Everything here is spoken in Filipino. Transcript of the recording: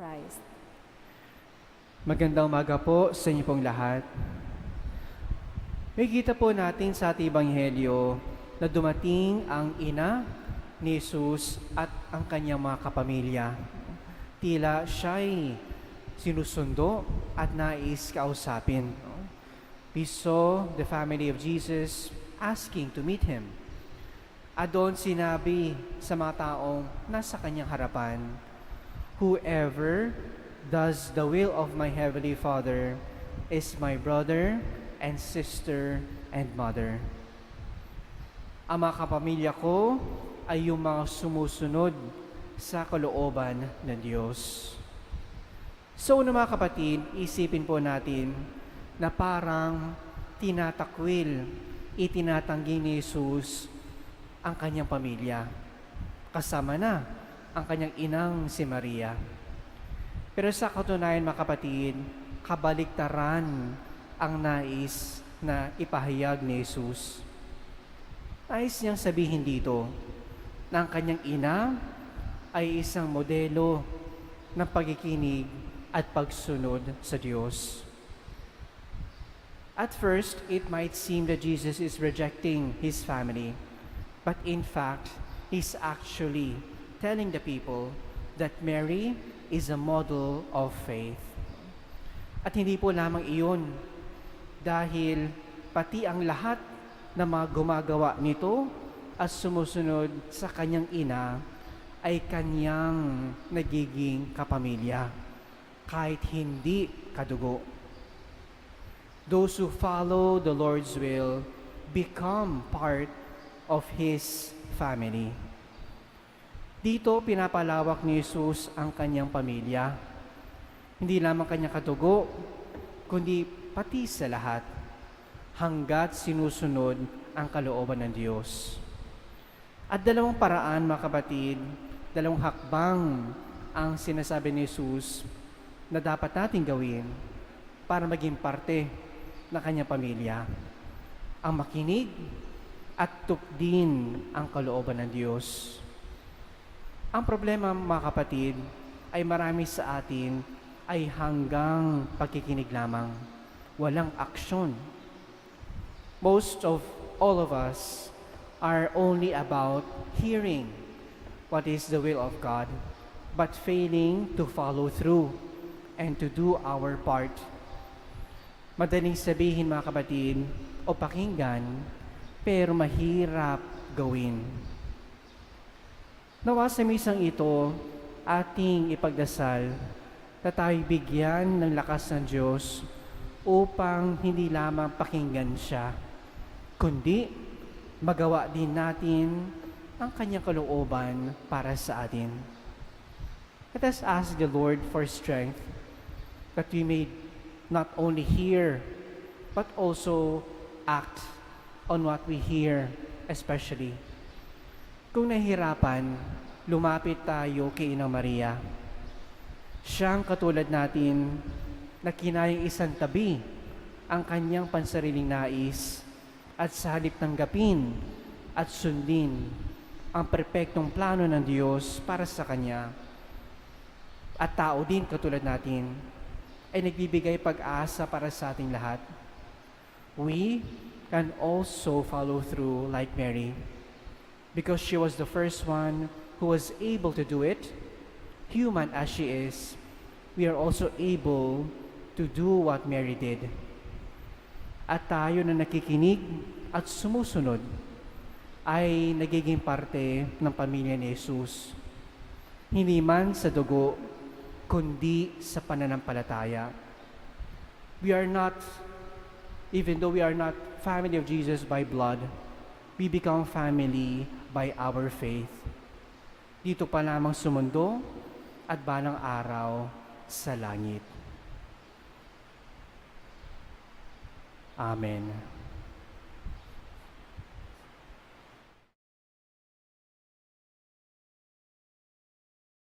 Christ. Magandang umaga po sa inyo pong lahat. May kita po natin sa ating Ebanghelyo na dumating ang ina ni Jesus at ang kanyang mga kapamilya. Tila siya'y sinusundo at nais kausapin. We saw the family of Jesus asking to meet Him. At doon sinabi sa mga taong nasa kanyang harapan, "Whoever does the will of my Heavenly Father is my brother and sister and mother." Ang mga kapamilya ko ay yung mga sumusunod sa kalooban ng Diyos. So mga kapatid, isipin po natin na parang tinatakwil, itinatanggi ni Jesus ang kanyang pamilya. Kasama na ang kanyang inang si Maria. Pero sa katunayan mga kapatid, kabaliktaran ang nais na ipahayag ni Jesus. Nais niyang sabihin dito na ang kanyang ina ay isang modelo ng pagkikinig at pagsunod sa Diyos. At first, it might seem that Jesus is rejecting His family, but in fact, He's actually telling the people that Mary is a model of faith. At hindi po lamang iyon, dahil pati ang lahat na mga gumagawa nito at sumusunod sa kanyang ina ay kanyang nagiging kapamilya, kahit hindi kadugo. Those who follow the Lord's will become part of His family. Dito, pinapalawak ni Jesus ang kanyang pamilya. Hindi lamang kanyang katugo, kundi pati sa lahat, hanggat sinusunod ang kalooban ng Diyos. At dalawang paraan, mga kapatid, dalawang hakbang ang sinasabi ni Jesus na dapat nating gawin para maging parte ng kanyang pamilya. Ang makinig at tukdin ang kalooban ng Diyos. Ang problema, mga kapatid, ay marami sa atin ay hanggang pagkikinig lamang. Walang aksyon. Most of all of us are only about hearing what is the will of God, but failing to follow through and to do our part. Madaling sabihin, mga kapatid, o pakinggan, pero mahirap gawin. Nawa sa misang ito, ating ipagdasal na tayo bigyan ng lakas ng Diyos upang hindi lamang pakinggan siya, kundi magawa din natin ang kanyang kalooban para sa atin. Let us ask the Lord for strength that we may not only hear, but also act on what we hear, especially. Kung nahihirapan, lumapit tayo kay Inang Maria. Siyang katulad natin na kinayang isang tabi ang kanyang pansariling nais at sa halip tanggapin at sundin ang perpektong plano ng Diyos para sa kanya. At tao din katulad natin ay nagbibigay pag-asa para sa ating lahat. We can also follow through like Mary. Because she was the first one who was able to do it, human as she is, we are also able to do what Mary did. At tayo na nakikinig at sumusunod ay nagiging parte ng pamilya ni Jesus. Hindi man sa dugo, kundi sa pananampalataya. We are not, even though we are not family of Jesus by blood, we become family by our faith. Dito pa lamang sumundo at balang araw sa langit. Amen.